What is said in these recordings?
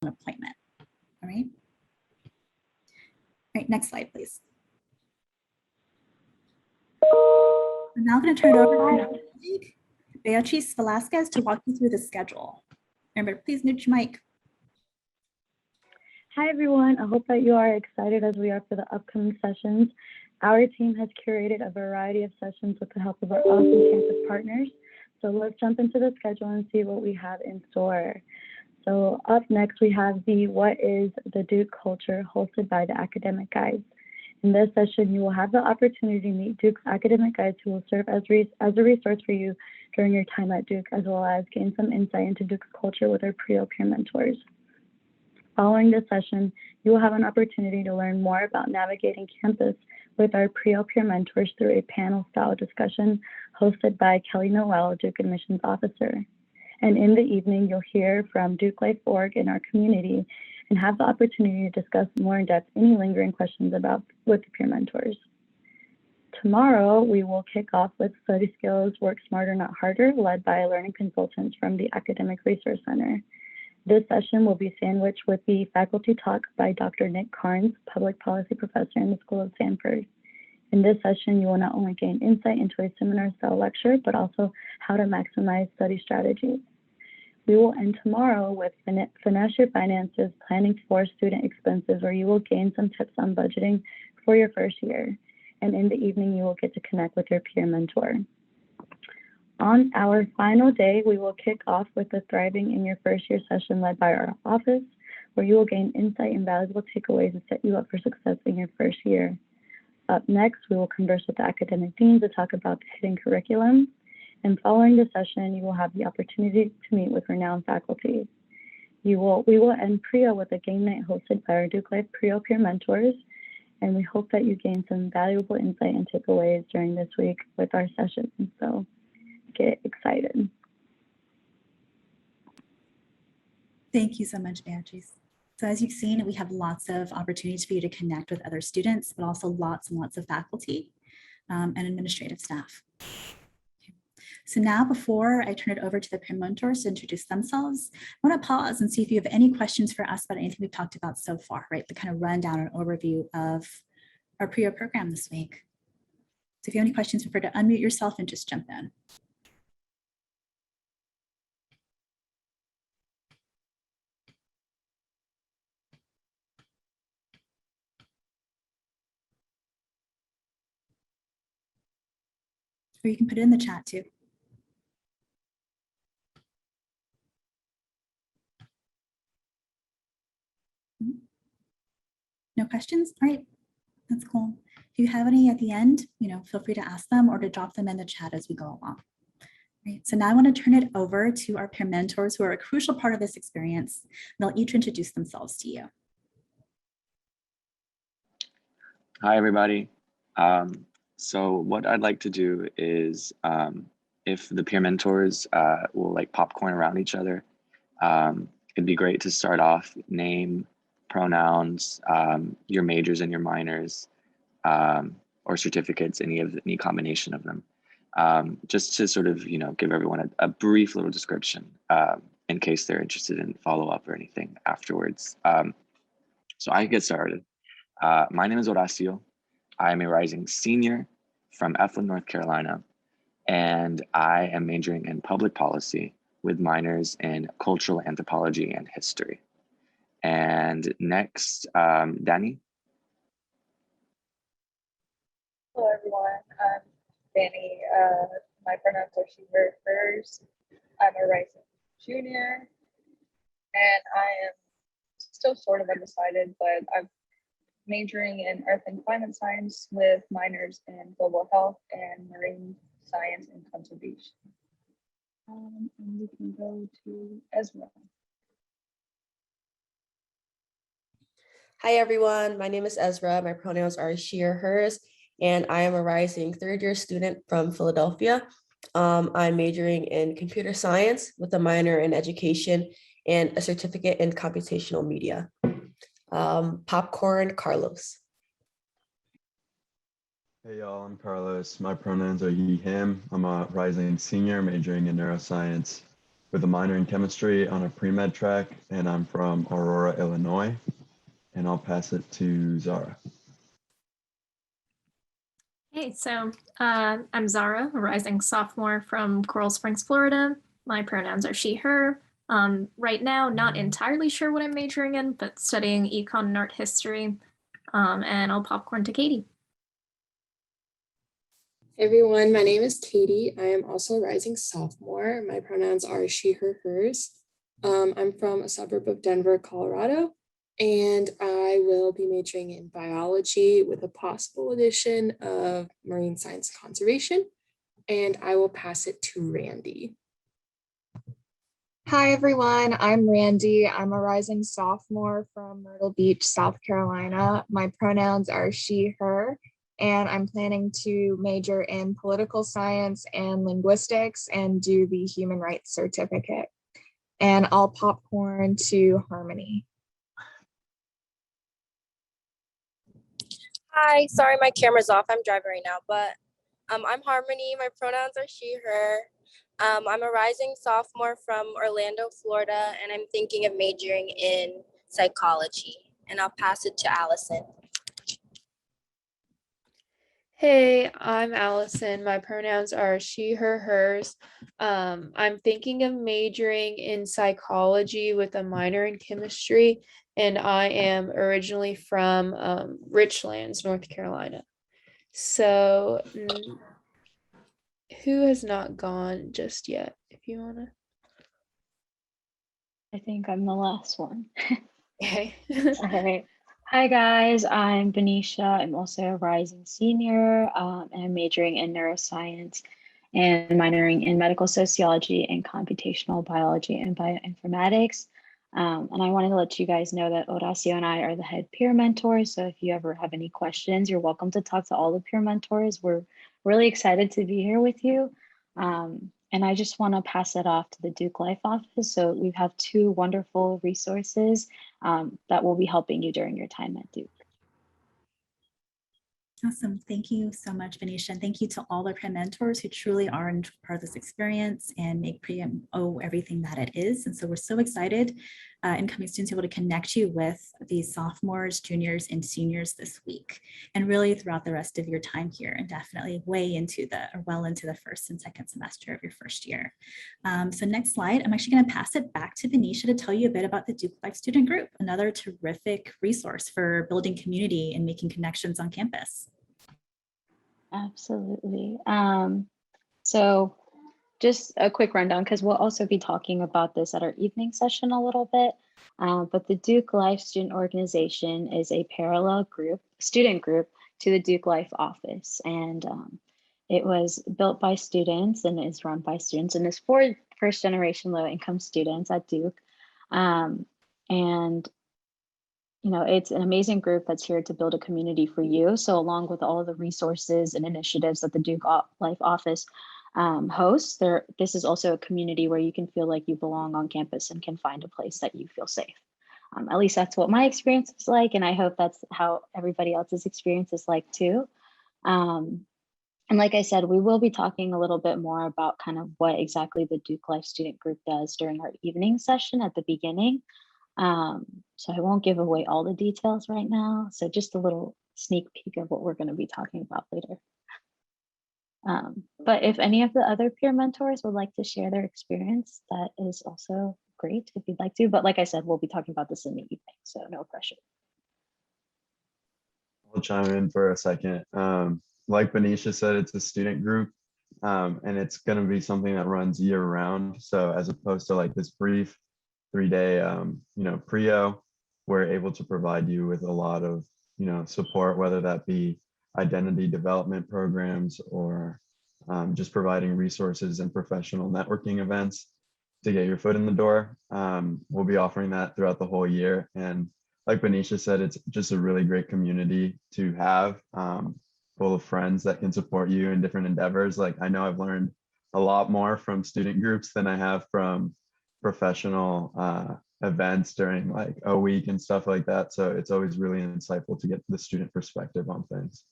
an appointment. All right. All right, next slide, please. I'm now going to turn it over to Beatriz Velasquez to walk you through the schedule. Remember, please mute your mic. Hi, everyone. I hope that you are excited as we are for the upcoming sessions. Our team has curated a variety of sessions with the help of our awesome campus partners. So let's jump into the schedule and see what we have in store. So up next, we have the What is the Duke Culture, hosted by the Academic Guides. In this session, you will have the opportunity to meet Duke's academic guides who will serve as a resource for you during your time at Duke, as well as gain some insight into Duke's culture with our PREO peer mentors. Following this session, you will have an opportunity to learn more about navigating campus with our PREO peer mentors through a panel-style discussion hosted by Kelly Noel, Duke Admissions Officer. And in the evening, you'll hear from Duke Life Org in our community and have the opportunity to discuss more in depth any lingering questions with the peer mentors. Tomorrow, we will kick off with Study Skills Work Smarter, Not Harder, led by learning consultants from the Academic Resource Center. This session will be sandwiched with the faculty talk by Dr. Nick Carnes, public policy professor in the School of Sanford. In this session, you will not only gain insight into a seminar-style lecture, but also how to maximize study strategies. We will end tomorrow with Finesse Your Finances, Planning for Student Expenses, where you will gain some tips on budgeting for your first year. And in the evening, you will get to connect with your peer mentor. On our final day, we will kick off with the Thriving in Your First Year session led by our office, where you will gain insight and valuable takeaways to set you up for success in your first year. Up next, we will converse with the academic deans to talk about the hidden curriculum. And following the session, you will have the opportunity to meet with renowned faculty. We will end PREO with a game night hosted by our Duke Life PREO peer mentors. And we hope that you gain some valuable insight and takeaways during this week with our sessions. So get excited. Thank you so much, Beatriz. So as you've seen, we have lots of opportunities for you to connect with other students, but also lots and lots of faculty and administrative staff. Okay. So now, before I turn it over to the peer mentors to introduce themselves, I want to pause and see if you have any questions for us about anything we've talked about so far, right? The kind of rundown and overview of our PREO program this week. So if you have any questions, feel free to unmute yourself and just jump in. Or you can put it in the chat too. No questions? All right, that's cool. If you have any at the end, feel free to ask them or to drop them in the chat as we go along. Right, so now I want to turn it over to our peer mentors who are a crucial part of this experience. They'll each introduce themselves to you. Hi, everybody. So what I'd like to do is, if the peer mentors will like popcorn around each other, it'd be great to start off name, pronouns, your majors and your minors, or certificates, any combination of them, just to sort of give everyone a brief little description in case they're interested in follow up or anything afterwards. So I can get started. My name is Horacio. I am a rising senior from Eflin, North Carolina, and I am majoring in public policy with minors in cultural anthropology and history. And next, Danny. Hello, everyone. I'm Danny. My pronouns are she, her, hers. I'm a rising junior, and I am still sort of undecided, but I'm majoring in Earth and Climate Science with minors in Global Health and Marine Science and Conservation. And we can go to Ezra. Hi, everyone. My name is Ezra. My pronouns are she or hers, and I am a rising third-year student from Philadelphia. I'm majoring in computer science with a minor in education and a certificate in computational media. Popcorn, Carlos. Hey y'all, I'm Carlos. My pronouns are he, him. I'm a rising senior majoring in neuroscience. with a minor in chemistry on a pre-med track, and I'm from Aurora, Illinois. And I'll pass it to Zara. Hey, so I'm Zara, a rising sophomore from Coral Springs, Florida. My pronouns are she, her. Right now, not entirely sure what I'm majoring in, but studying econ and art history. And I'll popcorn to Katie. Hey everyone, my name is Katie. I am also a rising sophomore. My pronouns are she, her, hers. I'm from a suburb of Denver, Colorado, and I will be majoring in biology with a possible addition of marine science conservation. And I will pass it to Randy. Hi everyone, I'm Randy. I'm a rising sophomore from Myrtle Beach, South Carolina. My pronouns are she, her, and I'm planning to major in political science and linguistics and do the human rights certificate. And I'll popcorn to Harmony. Hi, sorry my camera's off. I'm driving right now, but I'm Harmony. My pronouns are she, her. I'm a rising sophomore from Orlando, Florida, and I'm thinking of majoring in psychology. And I'll pass it to Allison. Hey, I'm Allison. My pronouns are she, her, hers. I'm thinking of majoring in psychology with a minor in chemistry, and I am originally from Richlands, North Carolina. So, who has not gone just yet? If you want to. I think I'm the last one. Okay. All right. Hi guys, I'm Benicia. I'm also a rising senior, and I'm majoring in neuroscience and minoring in medical sociology and computational biology and bioinformatics. And I wanted to let you guys know that Horacio and I are the head peer mentors. So if you ever have any questions, you're welcome to talk to all the peer mentors. We're really excited to be here with you. And I just want to pass it off to the Duke Life office. So we have two wonderful resources that will be helping you during your time at Duke. Awesome. Thank you so much, Benicia. And thank you to all the peer mentors who truly are part of this experience and make PREO everything that it is. And so we're so excited incoming students able to connect you with these sophomores, juniors, and seniors this week, and really throughout the rest of your time here, and definitely well into the first and second semester of your first year. So next slide, I'm actually going to pass it back to Benicia to tell you a bit about the Duke Life Student Group, another terrific resource for building community and making connections on campus. Absolutely. So just a quick rundown, because we'll also be talking about this at our evening session a little bit. But the Duke Life Student Organization is a parallel student group to the Duke Life office. And it was built by students and is run by students, and is for first generation low income students at Duke. And it's an amazing group that's here to build a community for you. So along with all of the resources and initiatives that the Duke Life office hosts, this is also a community where you can feel like you belong on campus and can find a place that you feel safe. At least that's what my experience is like, and I hope that's how everybody else's experience is like too. And like I said, we will be talking a little bit more about kind of what exactly the Duke Life Student Group does during our evening session at the beginning. So I won't give away all the details right now. So just a little sneak peek of what we're going to be talking about later. But if any of the other peer mentors would like to share their experience, that is also great if you'd like to. But like I said, we'll be talking about this in the evening, so no pressure. I'll chime in for a second. Like Benicia said, it's a student group, and it's going to be something that runs year round. So as opposed to like this brief 3-day, PREO, we're able to provide you with a lot of, support, whether that be identity development programs or just providing resources and professional networking events to get your foot in the door. We'll be offering that throughout the whole year. And like Benicia said, it's just a really great community to have, full of friends that can support you in different endeavors. Like I know I've learned a lot more from student groups than I have from professional events during like a week and stuff like that. So it's always really insightful to get the student perspective on things.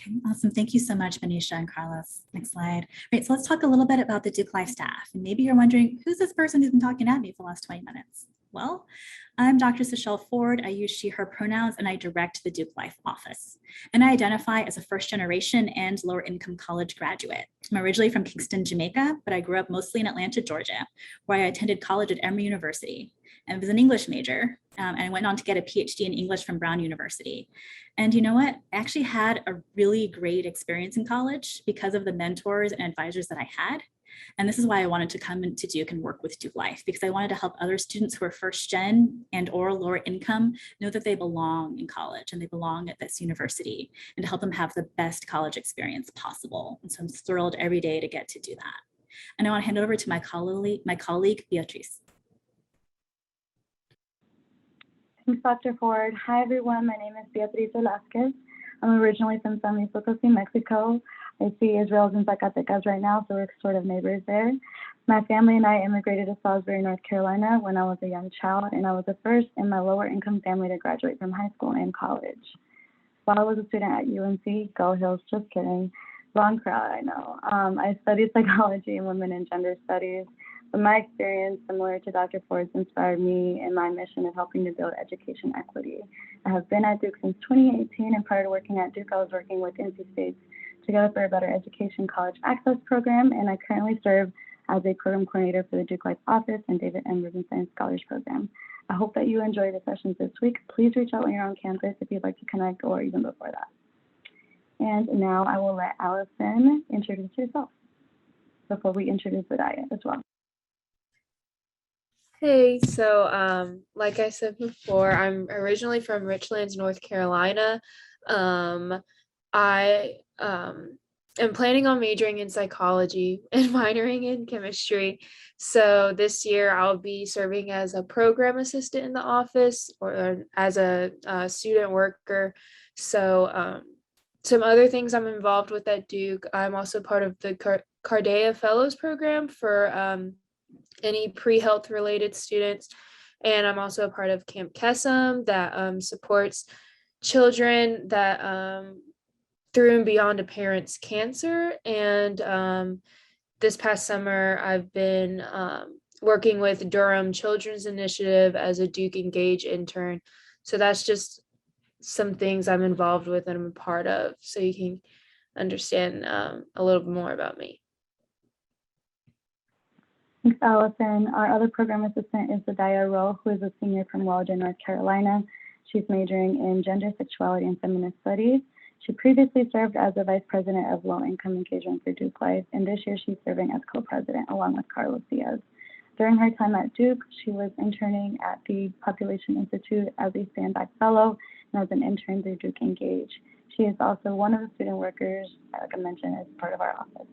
Okay, awesome. Thank you so much, Benicia and Carlos. Next slide. Right, so let's talk a little bit about the Duke Life staff. And maybe you're wondering, who's this person who's been talking at me for the last 20 minutes? Well, I'm Dr. Sechelle Ford. I use she, her pronouns, and I direct the Duke Life office. And I identify as a first generation and lower income college graduate. I'm originally from Kingston, Jamaica, but I grew up mostly in Atlanta, Georgia, where I attended college at Emory University and was an English major. And I went on to get a PhD in English from Brown University. And you know what? I actually had a really great experience in college because of the mentors and advisors that I had. And this is why I wanted to come into Duke and work with Duke Life, because I wanted to help other students who are first gen and or lower income know that they belong in college and they belong at this university, and to help them have the best college experience possible. And so I'm thrilled every day to get to do that. And I want to hand it over to my colleague Beatrice. Thanks, Dr. Ford. Hi, everyone. My name is Beatriz Velasquez. I'm originally from San Luis Potosí, Mexico. I see Israel's in Zacatecas right now, so we're sort of neighbors there. My family and I immigrated to Salisbury, North Carolina when I was a young child, and I was the first in my lower income family to graduate from high school and college. While I was a student at UNC, Go Hills, just kidding. Wrong crowd, I know. I studied psychology and women and gender studies. But my experience, similar to Dr. Ford's, inspired me in my mission of helping to build education equity. I have been at Duke since 2018, and prior to working at Duke, I was working with NC State's Together for a Better Education College Access Program, and I currently serve as a program coordinator for the Duke Life Office and David M. Rubenstein Scholars Program. I hope that you enjoy the sessions this week. Please reach out when you're on campus if you'd like to connect, or even before that. And now I will let Allison introduce herself before we introduce the diet as well. Hey, so like I said before, I'm originally from Richlands, North Carolina. I am planning on majoring in psychology and minoring in chemistry. So this year I'll be serving as a program assistant in the office, or as a student worker. So some other things I'm involved with at Duke. I'm also part of the Cardea Fellows program for any pre-health related students. And I'm also a part of Camp Kesem that supports children that through and beyond a parent's cancer. And this past summer, I've been working with Durham Children's Initiative as a Duke Engage intern. So that's just some things I'm involved with and I'm a part of, so you can understand a little bit more about me. Thanks, Allison. Our other program assistant is Zadaya Rowe, who is a senior from Weldon, North Carolina. She's majoring in gender, sexuality, and feminist studies. She previously served as the vice president of low-income engagement for Duke Life, and this year she's serving as co-president along with Carlos Diaz. During her time at Duke, she was interning at the Population Institute as a standby fellow and as an intern through Duke Engage. She is also one of the student workers, like I mentioned, as part of our office.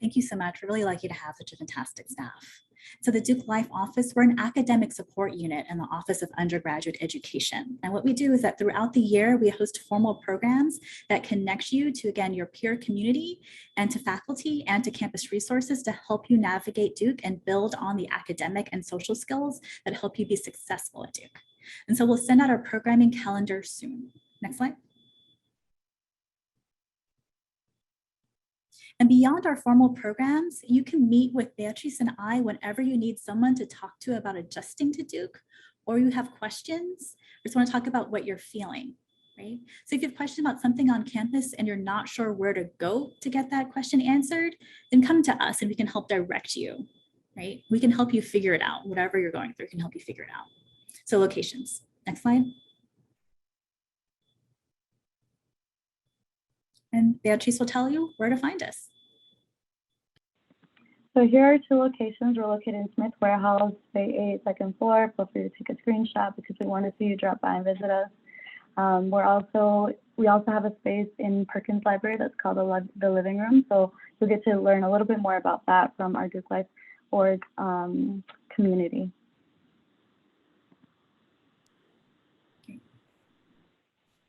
Thank you so much. We're really lucky to have such a fantastic staff. So the Duke Life office, we're an academic support unit in the Office of Undergraduate Education. And what we do is that throughout the year, we host formal programs that connect you to, again, your peer community and to faculty and to campus resources to help you navigate Duke and build on the academic and social skills that help you be successful at Duke. And so we'll send out our programming calendar soon. Next slide. And beyond our formal programs, you can meet with Beatrice and I whenever you need someone to talk to about adjusting to Duke, or you have questions, or just want to talk about what you're feeling, right? So if you have questions about something on campus and you're not sure where to go to get that question answered, then come to us and we can help direct you, right? We can help you figure it out. Whatever you're going through, we can help you figure it out. So locations, next slide. And Beatrice will tell you where to find us. So here are two locations. We're located in Smith Warehouse, Bay 8, second floor. Feel free to take a screenshot because we want to see you drop by and visit us. We also have a space in Perkins Library that's called the Living Room. So you'll get to learn a little bit more about that from our Duke Life org community.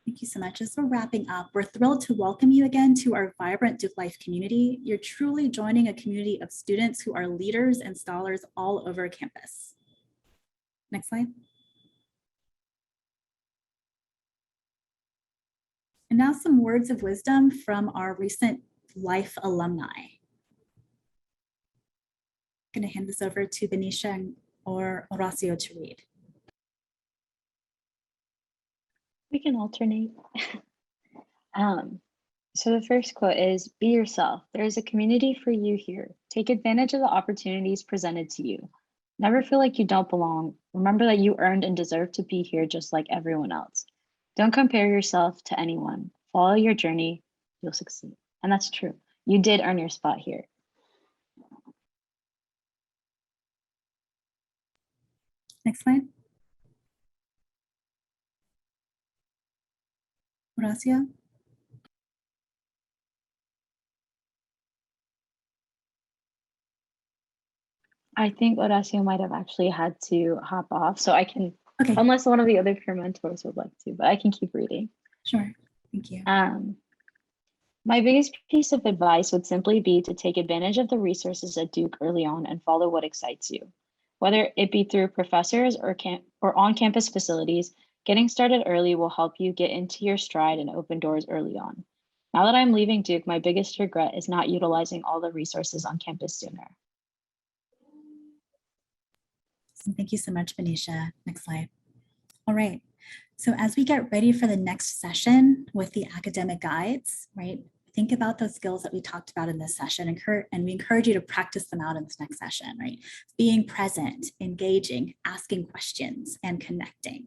Thank you so much. As we're wrapping up, we're thrilled to welcome you again to our vibrant Duke Life community. You're truly joining a community of students who are leaders and scholars all over campus. Next slide. And now some words of wisdom from our recent Life alumni. I'm going to hand this over to Benicia or Horacio to read. We can alternate. So the first quote is, "Be yourself. There is a community for you here. Take advantage of the opportunities presented to you. Never feel like you don't belong. Remember that you earned and deserve to be here just like everyone else. Don't compare yourself to anyone. Follow your journey. You'll succeed." And that's true. You did earn your spot here. Next slide. Horacio. I think Horacio might have actually had to hop off, so I can, Okay, unless one of the other peer mentors would like to, but I can keep reading. sure. Thank you. My biggest piece of advice would simply be to take advantage of the resources at Duke early on and follow what excites you. Whether it be through professors or on-campus facilities, getting started early will help you get into your stride and open doors early on. Now that I'm leaving Duke, my biggest regret is not utilizing all the resources on campus sooner. Thank you so much, Benicia. Next slide. All right. So as we get ready for the next session with the academic guides, right, think about those skills that we talked about in this session, and we encourage you to practice them out in this next session, right? Being present, engaging, asking questions, and connecting.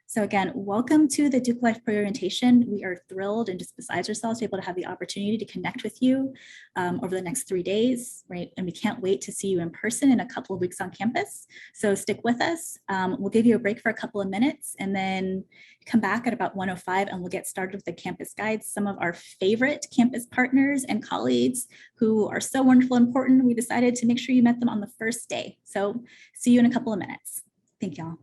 So again, welcome to the Duke Life Pre-Orientation. We are thrilled and just besides ourselves to be able to have the opportunity to connect with you over the next 3 days, right? And we can't wait to see you in person in a couple of weeks on campus. So stick with us. We'll give you a break for a couple of minutes and then come back at about 1:05 and we'll get started with the campus guides, some of our favorite campus partners and colleagues who are so wonderful and important. We decided to make sure you met them on the first day. So see you in a couple of minutes. Thank y'all.